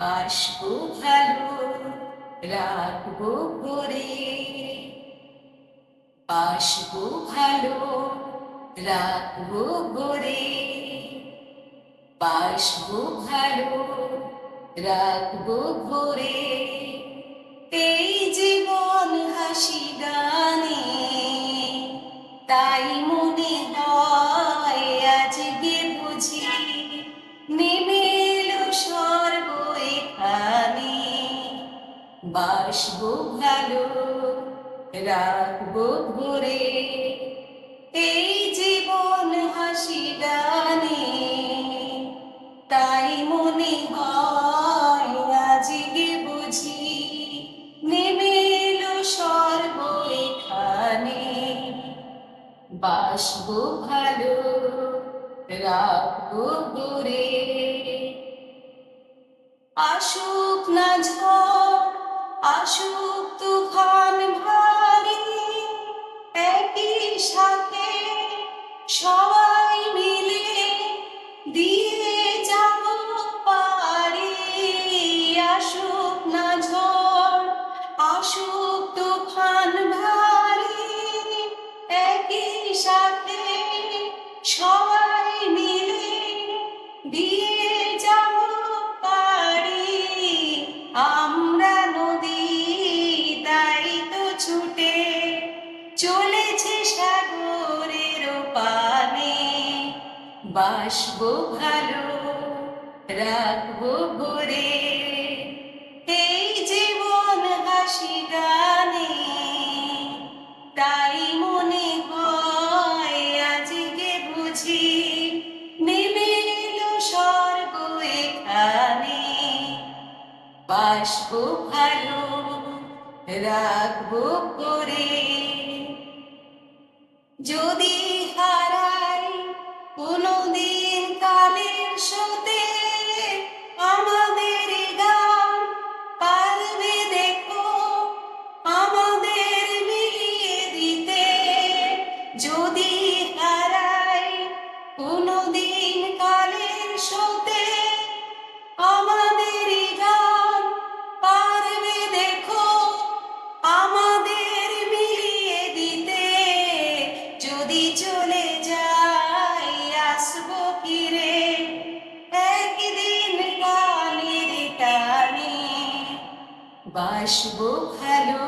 বাসবো ভালো, রাখবো করে। বাসবো ভালো, রাখবো করে। বাসবো ভালো, রাখবো ভরে। এই জীবন হাসি গানে, তাই মনে হয় আজকে বুঝি নেমে এলো স্বর্গ এখানে। বাসবো ভালো, রাখবো ভরে। এই জীবন হাসি গানে, তাই মনে হয় আজকে বুঝি নেমে এলো স্বর্গ এখানে। বাসবো ভালো, রাখবো ভরে। আসুক না ঝড়, আসুক তুফান ভারী, একই সাথে সবাই মিলে দিয়ে যাব পারি। আসুক না ঝড়, আসুক তুফান ভারী, একই সাথে সবাই মিলে দিয়ে যাব পারি। আমরা নদী, তাই তো ছুটে চলেছে সাগরের পানে। বাসবো ভালো, রাখবো ভরে। এই জীবন হাসি গানে, তাই মনে হয় আজকে বুঝি নেমে এলো স্বর্গ এখানে। বাসবো ভালো, রাখবো করে। যদি হারাই কোনোদিন কালের স্রোতে, আমাদের গান পারবে দেখো আমাদের মিলিয়ে দিতে। যদি হারাই কোনোদিন কালের স্রোতে, আমাদের গান পারবে দেখো আমাদের মিলিয়ে দিতে। যদি চলে যাই আসবো ফিরে একদিন গানের টানে। বাসবো ভালো,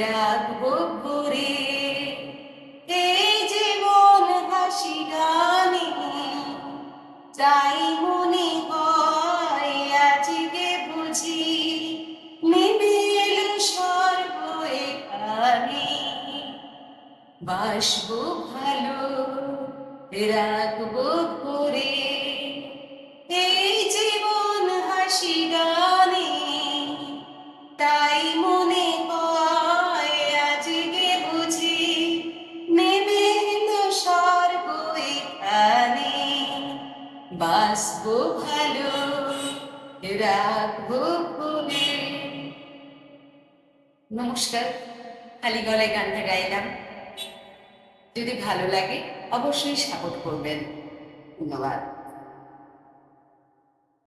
রাখবো ভরে। এই জীবন হাসি গানে, তাই মনে হয় আজকে বুঝি নেমে এলো স্বর্গ এখানে। বাসবো ভালো, রাখবো ভরে। এই জীবন হাসি গানে, তাই মনে হয় আজকে বুঝি নেমে এলো স্বর্গ এখানে। বাসবো ভালো, রাখবো ভরে। নমস্কার, খালি গলায় গানটা গাইলাম। যদি ভালো লাগে অবশ্যই সাপোর্ট করবেন। ধন্যবাদ।